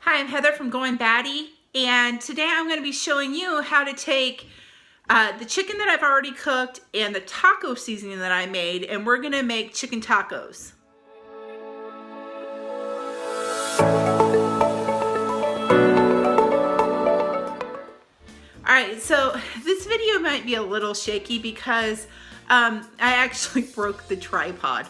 Hi, I'm Heather from Goin Batty, and today I'm going to be showing you how to take the chicken that I've already cooked and the taco seasoning that I made, and we're going to make chicken tacos. Alright, so this video might be a little shaky because I actually broke the tripod.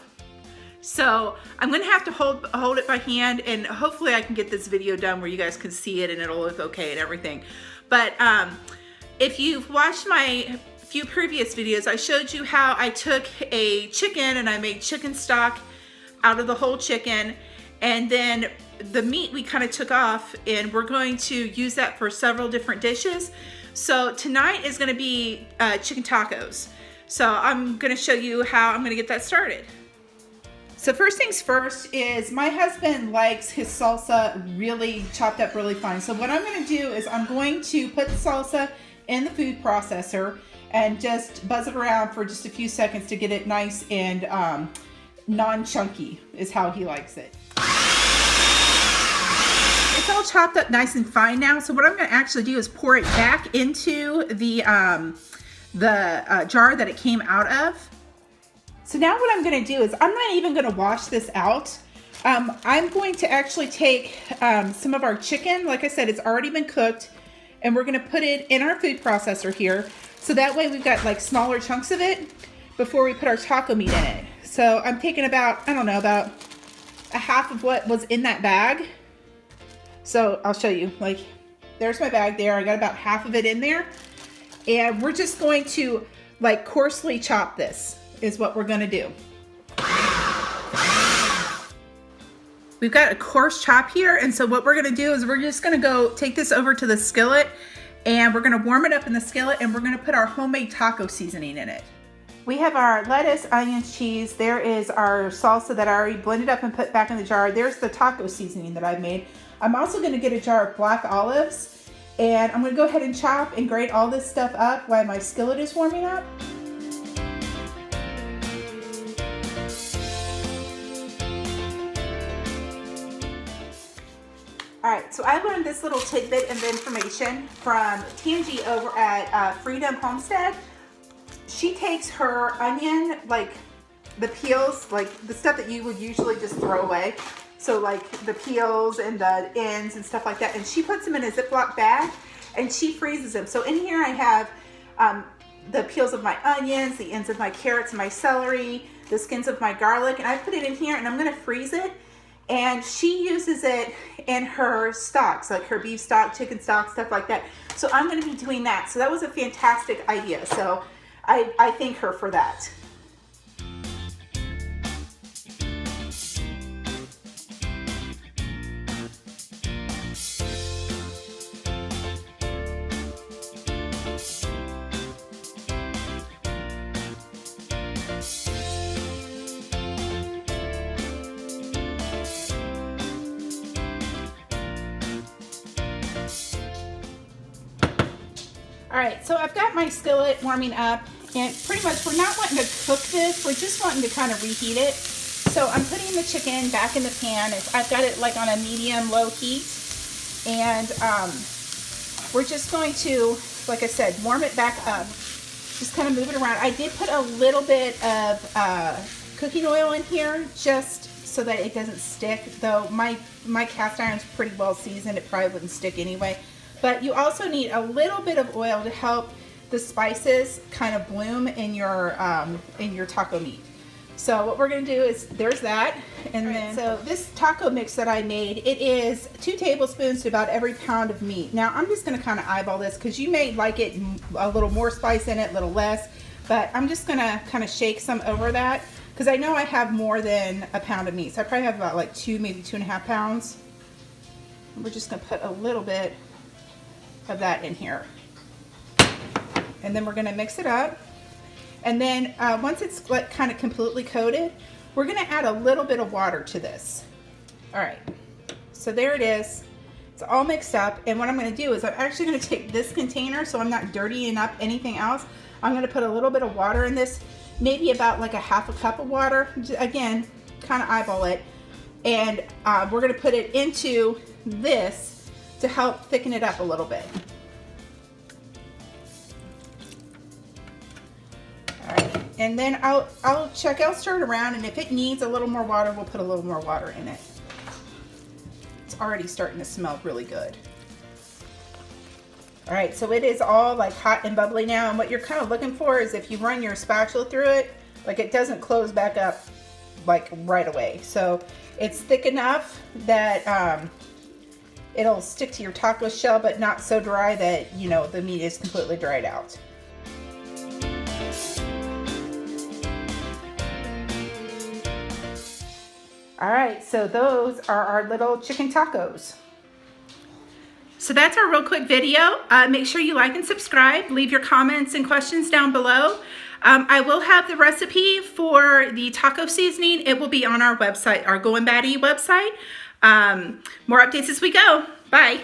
So I'm gonna have to hold it by hand, and hopefully I can get this video done where you guys can see it and it'll look okay and everything. But if you've watched my few previous videos, I showed you how I took a chicken and I made chicken stock out of the whole chicken, and then the meat we kind of took off, and we're going to use that for several different dishes. So tonight is gonna be chicken tacos. So I'm gonna show you how I'm gonna get that started. So first things first is my husband likes his salsa really chopped up really fine. So what I'm going to do is I'm going to put the salsa in the food processor and just buzz it around for just a few seconds to get it nice and non-chunky is how he likes it. It's all chopped up nice and fine now. So what I'm going to actually do is pour it back into the jar that it came out of. So now what I'm going to do is I'm not even going to wash this out. I'm going to actually take some of our chicken. Like I said, it's already been cooked, and we're going to put it in our food processor here. So that way we've got like smaller chunks of it before we put our taco meat in it. So I'm taking about, I don't know, about a half of what was in that bag. So I'll show you, like, there's my bag there. I got about half of it in there. And we're just going to like coarsely chop this. Is what we're gonna do. We've got a coarse chop here, and so what we're gonna do is we're just gonna go take this over to the skillet, and we're gonna warm it up in the skillet, and we're gonna put our homemade taco seasoning in it. We have our lettuce, onions, cheese. There is our salsa that I already blended up and put back in the jar. There's the taco seasoning that I made. I'm also gonna get a jar of black olives, and I'm gonna go ahead and chop and grate all this stuff up while my skillet is warming up. Alright, so I learned this little tidbit of information from Tangi over at Freedom Homestead. She takes her onion, like the peels, like the stuff that you would usually just throw away. So like the peels and the ends and stuff like that. And she puts them in a Ziploc bag and she freezes them. So in here I have the peels of my onions, the ends of my carrots and my celery, the skins of my garlic. And I put it in here and I'm going to freeze it. And she uses it in her stocks, like her beef stock, chicken stock, stuff like that. So I'm going to be doing that. So that was a fantastic idea. So I thank her for that. Alright, so I've got my skillet warming up, and pretty much we're not wanting to cook this, we're just wanting to kind of reheat it. So I'm putting the chicken back in the pan. I've got it like on a medium-low heat, and we're just going to, like I said, warm it back up. Just kind of move it around. I did put a little bit of cooking oil in here just so that it doesn't stick, though my cast iron's pretty well seasoned. It probably wouldn't stick anyway. But you also need a little bit of oil to help the spices kind of bloom in your taco meat. So what we're going to do is, there's that. And then, so this taco mix that I made, it is 2 tablespoons to about every pound of meat. Now I'm just going to kind of eyeball this because you may like it a little more spice in it, a little less. But I'm just going to kind of shake some over that because I know I have more than a pound of meat. So I probably have about like 2, maybe 2.5 pounds. We're just going to put a little bit of that in here, and then we're going to mix it up, and then once it's like kind of completely coated, we're going to add a little bit of water to this. All right, so there it is. It's all mixed up, and what I'm going to do is I'm actually going to take this container, so I'm not dirtying up anything else. I'm going to put a little bit of water in this, maybe about like a half a cup of water. Again, kind of eyeball it, and we're going to put it into this to help thicken it up a little bit. All right, and then I'll stir it around, and if it needs a little more water, we'll put a little more water in it. It's already starting to smell really good. All right, so it is all like hot and bubbly now, and what you're kind of looking for is if you run your spatula through it, like it doesn't close back up like right away. So it's thick enough that it'll stick to your taco shell, but not so dry that, you know, the meat is completely dried out. All right, so those are our little chicken tacos. So that's our real quick video. Make sure you like and subscribe. Leave your comments and questions down below. I will have the recipe for the taco seasoning. It will be on our website, our Goin Batty website. More updates as we go. Bye.